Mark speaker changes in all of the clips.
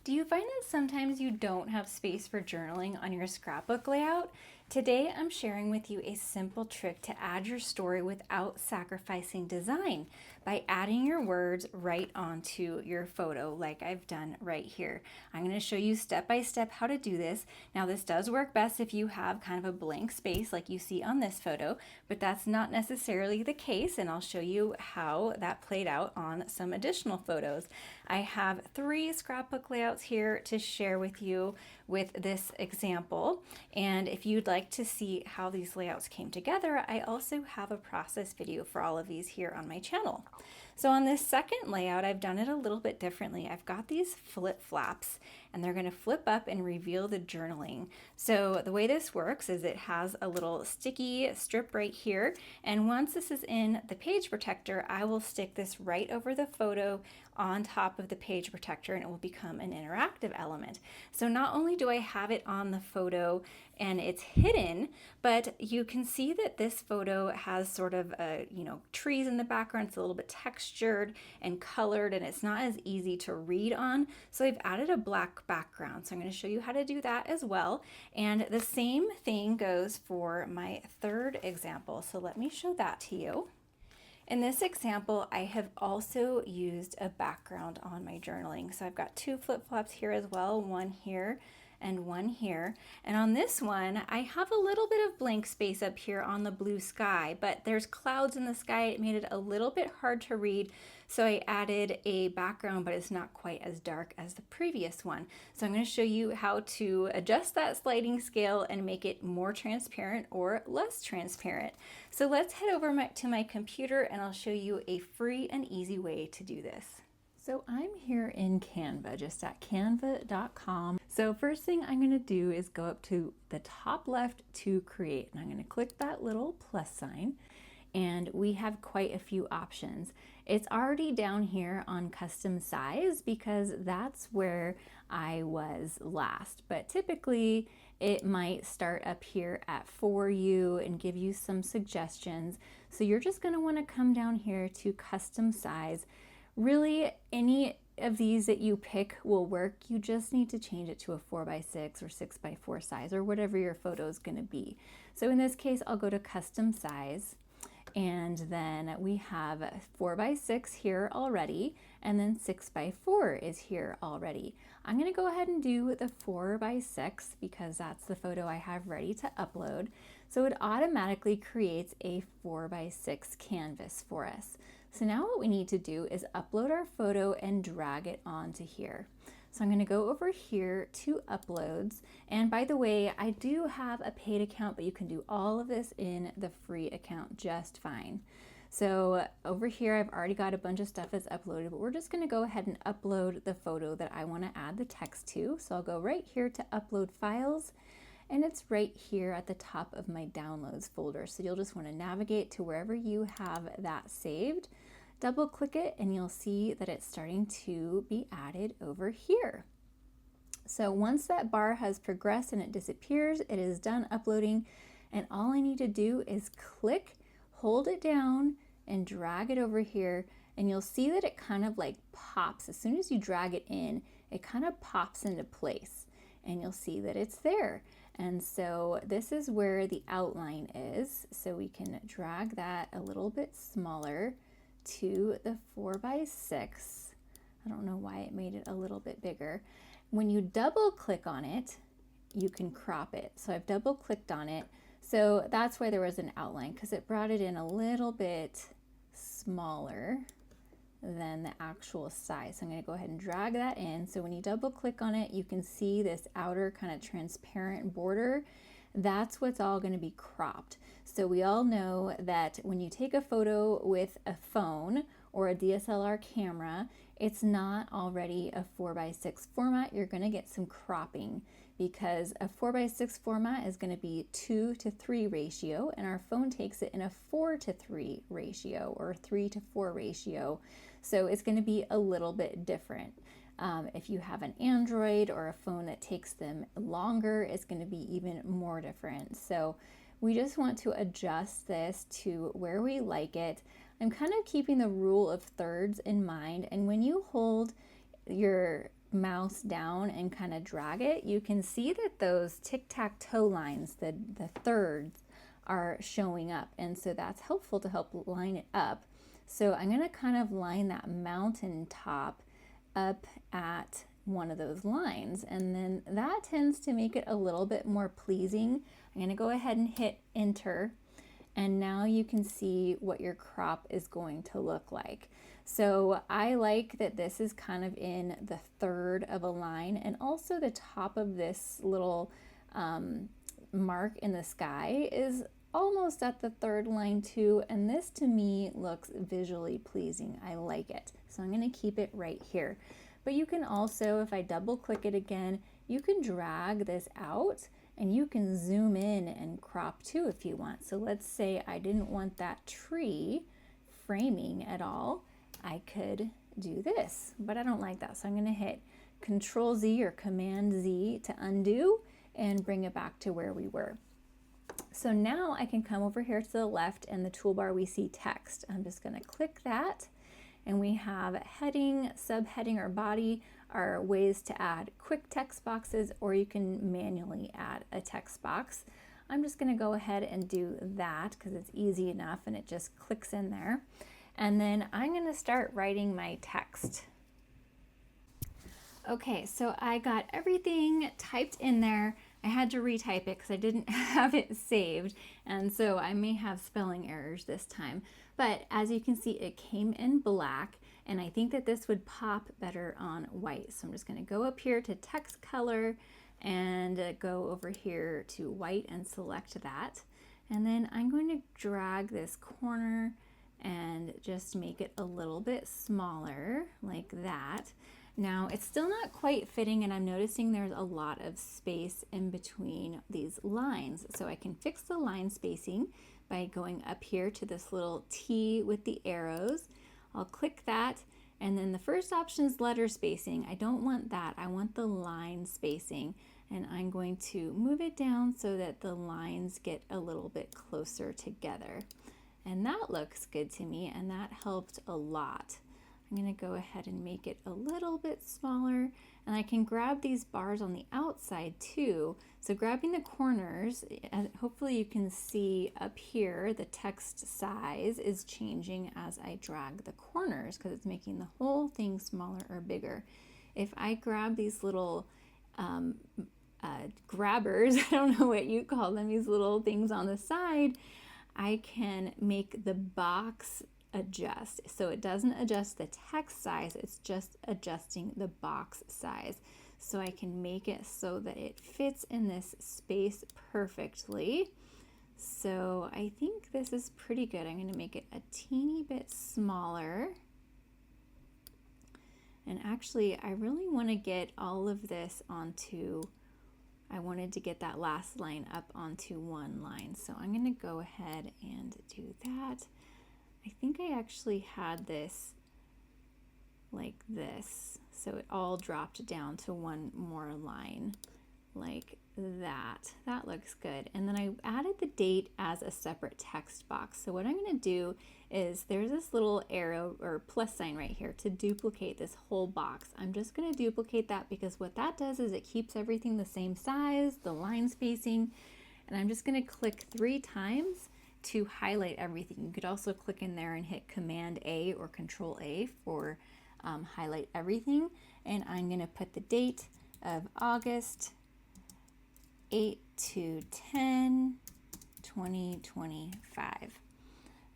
Speaker 1: Do you find that sometimes you don't have space for journaling on your scrapbook layout? Today I'm sharing with you a simple trick to add your story without sacrificing design by adding your words right onto your photo like I've done right here. I'm going to show you step by step how to do this. Now this does work best if you have kind of a blank space like you see on this photo, but that's not necessarily the case, and I'll show you how that played out on some additional photos. I have 3 scrapbook layouts here to share with you with this example, and if you'd like to see how these layouts came together, I also have a process video for all of these here on my channel. So on this second layout, I've done it a little bit differently. I've got these flip flaps, and they're going to flip up and reveal the journaling. So the way this works is it has a little sticky strip right here, and once this is in the page protector, I will stick this right over the photo on top of the page protector, and it will become an interactive element. So not only do I have it on the photo and it's hidden, but you can see that this photo has sort of trees in the background. It's a little bit textured and colored, and it's not as easy to read on. So I've added a black background. So I'm going to show you how to do that as well. And the same thing goes for my third example. So let me show that to you. In this example, I have also used a background on my journaling. So I've got 2 flip-flops here as well, one here and one here. And on this one, I have a little bit of blank space up here on the blue sky, but there's clouds in the sky. It made it a little bit hard to read. So I added a background, but it's not quite as dark as the previous one. So I'm going to show you how to adjust that sliding scale and make it more transparent or less transparent. So let's head over to my computer and I'll show you a free and easy way to do this. So I'm here in Canva, just at canva.com. So first thing I'm going to do is go up to the top left to create, and I'm going to click that little plus sign, and we have quite a few options. It's already down here on custom size because that's where I was last, but typically it might start up here at for you and give you some suggestions. So you're just going to want to come down here to custom size. Really, any of these that you pick will work. You just need to change it to a 4x6 or 6x4 size or whatever your photo is going to be. So in this case, I'll go to custom size, and then we have 4x6 here already, and then 6x4 is here already. I'm going to go ahead and do the 4x6 because that's the photo I have ready to upload. So it automatically creates a 4x6 canvas for us. So now what we need to do is upload our photo and drag it onto here. So I'm going to go over here to uploads. And by the way, I do have a paid account, but you can do all of this in the free account just fine. So over here, I've already got a bunch of stuff that's uploaded, but we're just going to go ahead and upload the photo that I want to add the text to. So I'll go right here to upload files, and it's right here at the top of my downloads folder. So you'll just want to navigate to wherever you have that saved, double click it, and you'll see that it's starting to be added over here. So once that bar has progressed and it disappears, it is done uploading, and all I need to do is click, hold it down, and drag it over here, and you'll see that it kind of like pops. As soon as you drag it in, it kind of pops into place, and you'll see that it's there. And so this is where the outline is. So we can drag that a little bit smaller to the 4x6. I don't know why it made it a little bit bigger. When you double click on it, you can crop it. So I've double clicked on it. So that's why there was an outline, because it brought it in a little bit smaller than the actual size. So I'm going to go ahead and drag that in. So when you double click on it, you can see this outer kind of transparent border. That's what's all going to be cropped. So we all know that when you take a photo with a phone or a DSLR camera, it's not already a 4x6 format. You're going to get some cropping because a 4x6 format is going to be 2:3 ratio, and our phone takes it in a 4:3 ratio or 3:4 ratio. So it's going to be a little bit different. If you have an Android or a phone that takes them longer, it's going to be even more different. So we just want to adjust this to where we like it. I'm kind of keeping the rule of thirds in mind, and when you hold your mouse down and kind of drag it, you can see that those tic-tac-toe lines, the thirds, are showing up. And so that's helpful to help line it up. So I'm going to kind of line that mountain top up at one of those lines, and then that tends to make it a little bit more pleasing. I'm going to go ahead and hit enter, and now you can see what your crop is going to look like. So I like that this is kind of in the third of a line, and also the top of this little mark in the sky is almost at the third line too, and this to me looks visually pleasing. I like it. So I'm going to keep it right here. But you can also, if I double click it again, you can drag this out and you can zoom in and crop too if you want. So let's say I didn't want that tree framing at all. I could do this, but I don't like that. So I'm going to hit Control Z or Command Z to undo and bring it back to where we were. So now I can come over here to the left, and the toolbar we see text. I'm just going to click that, and we have heading, subheading, or body are ways to add quick text boxes, or you can manually add a text box. I'm just going to go ahead and do that because it's easy enough and it just clicks in there. And then I'm going to start writing my text. Okay, so I got everything typed in there. I had to retype it because I didn't have it saved, and so I may have spelling errors this time. But as you can see, it came in black, and I think that this would pop better on white. So I'm just going to go up here to text color and go over here to white and select that. And then I'm going to drag this corner and just make it a little bit smaller like that. Now it's still not quite fitting, and I'm noticing there's a lot of space in between these lines. So I can fix the line spacing by going up here to this little T with the arrows. I'll click that, and then the first option is letter spacing. I don't want that, I want the line spacing, and I'm going to move it down so that the lines get a little bit closer together. And that looks good to me, and that helped a lot. I'm going to go ahead and make it a little bit smaller, and I can grab these bars on the outside too. So grabbing the corners, hopefully you can see up here the text size is changing as I drag the corners because it's making the whole thing smaller or bigger. If I grab these little grabbers, I don't know what you call them, these little things on the side, I can make the box adjust. So it doesn't adjust the text size, it's just adjusting the box size. So I can make it so that it fits in this space perfectly. So I think this is pretty good. I'm going to make it a teeny bit smaller. And actually, I really want to get all of this onto, I wanted to get that last line up onto one line. So I'm going to go ahead and do that. I think I actually had this like this, so it all dropped down to one more line like that. That looks good. And then I added the date as a separate text box. So what I'm going to do is there's this little arrow or plus sign right here to duplicate this whole box. I'm just going to duplicate that because what that does is it keeps everything the same size, the line spacing, and I'm just going to click 3 times to highlight everything. You could also click in there and hit Command A or Control A for highlight everything. And I'm going to put the date of August 8/10/2025.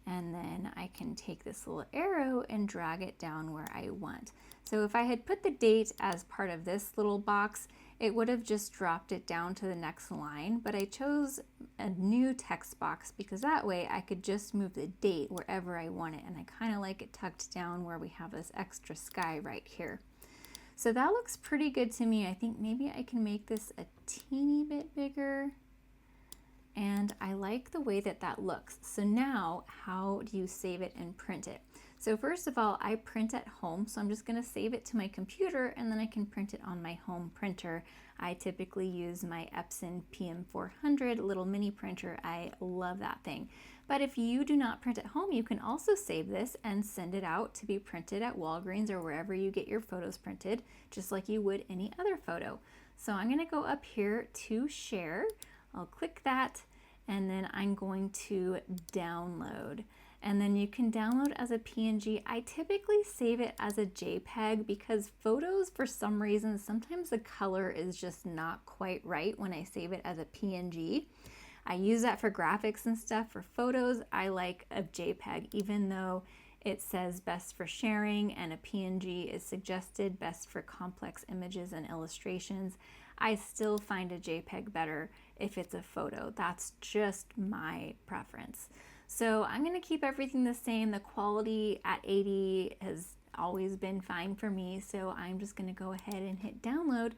Speaker 1: And then I can take this little arrow and drag it down where I want. So if I had put the date as part of this little box, it would have just dropped it down to the next line, but I chose a new text box because that way I could just move the date wherever I want it, and I kind of like it tucked down where we have this extra sky right here. So that looks pretty good to me. I think maybe I can make this a teeny bit bigger, and I like the way that that looks. So now how do you save it and print it? So first of all, I print at home, so I'm just going to save it to my computer and then I can print it on my home printer. I typically use my Epson PM400 little mini printer. I love that thing. But if you do not print at home, you can also save this and send it out to be printed at Walgreens or wherever you get your photos printed, just like you would any other photo. So I'm going to go up here to share. I'll click that and then I'm going to download. And then you can download as a PNG. I typically save it as a JPEG because photos, for some reason, sometimes the color is just not quite right when I save it as a PNG. I use that for graphics and stuff. For photos, I like a JPEG, even though it says best for sharing and a PNG is suggested best for complex images and illustrations. I still find a JPEG better if it's a photo. That's just my preference. So I'm going to keep everything the same. The quality at 80 has always been fine for me. So I'm just going to go ahead and hit download,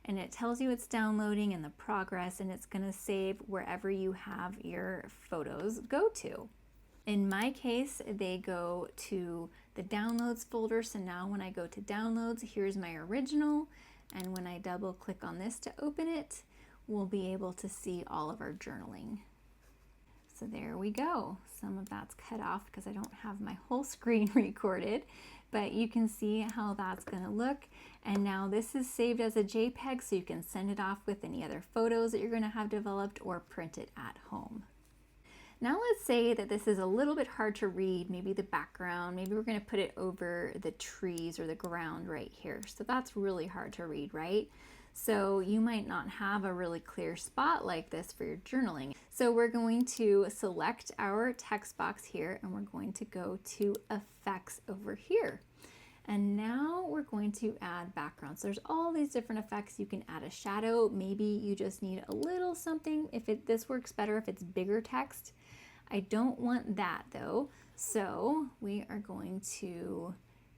Speaker 1: and it tells you it's downloading and the progress, and it's going to save wherever you have your photos go to. In my case, they go to the downloads folder. So now when I go to downloads, here's my original. And when I double click on this to open it, we'll be able to see all of our journaling. So there we go. Some of that's cut off because I don't have my whole screen recorded, but you can see how that's going to look. And now this is saved as a JPEG, so you can send it off with any other photos that you're going to have developed or print it at home. Now let's say that this is a little bit hard to read, maybe the background, maybe we're going to put it over the trees or the ground right here. So that's really hard to read, right? So you might not have a really clear spot like this for your journaling. So we're going to select our text box here and we're going to go to effects over here. And now we're going to add backgrounds. There's all these different effects. You can add a shadow. Maybe you just need a little something. This works better if it's bigger text. I don't want that though. So we are going to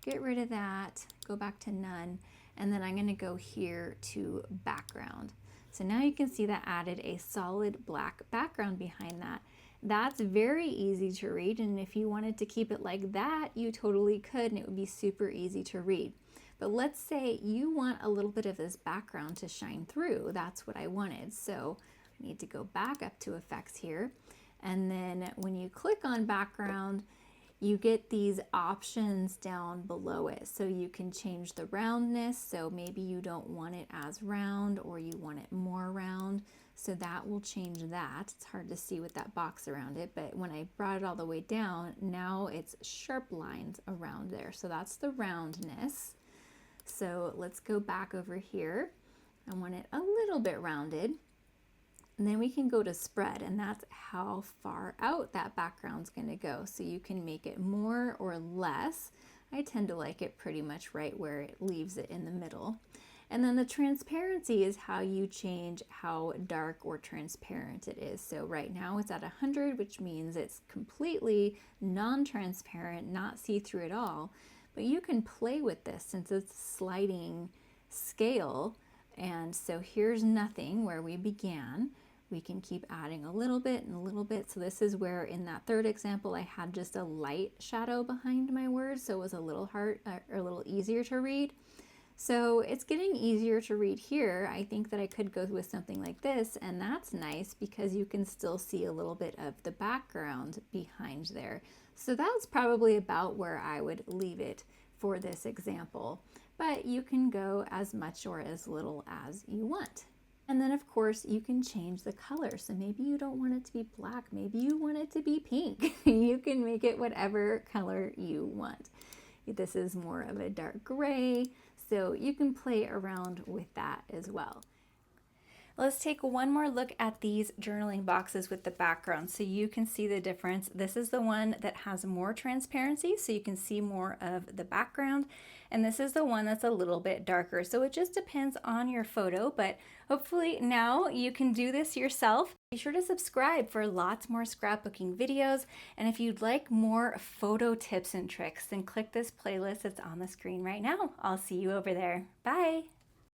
Speaker 1: get rid of that, go back to none, and then I'm going to go here to background. So now you can see that added a solid black background behind that. That's very easy to read, and if you wanted to keep it like that, you totally could, and it would be super easy to read. But let's say you want a little bit of this background to shine through. That's what I wanted. So I need to go back up to effects here, and then when you click on background, you get these options down below it. So you can change the roundness. So maybe you don't want it as round or you want it more round. So that will change that. It's hard to see with that box around it, but when I brought it all the way down, now it's sharp lines around there. So that's the roundness. So let's go back over here. I want it a little bit rounded. And then we can go to spread, and that's how far out that background's going to go. So you can make it more or less. I tend to like it pretty much right where it leaves it in the middle. And then the transparency is how you change how dark or transparent it is. So right now it's at 100, which means it's completely non-transparent, not see-through at all. But you can play with this since it's sliding scale. And so here's nothing where we began. We can keep adding a little bit and a little bit. So this is where in that third example, I had just a light shadow behind my words. So it was a little hard or a little easier to read. So it's getting easier to read here. I think that I could go with something like this, and that's nice because you can still see a little bit of the background behind there. So that's probably about where I would leave it for this example, but you can go as much or as little as you want. And then of course you can change the color. So maybe you don't want it to be black, maybe you want it to be pink. You can make it whatever color you want. This is more of a dark gray, so you can play around with that as well. Let's take one more look at these journaling boxes with the background so you can see the difference. This is the one that has more transparency, so you can see more of the background. And this is the one that's a little bit darker. So it just depends on your photo, but hopefully now you can do this yourself. Be sure to subscribe for lots more scrapbooking videos. And if you'd like more photo tips and tricks, then click this playlist that's on the screen right now. I'll see you over there. Bye.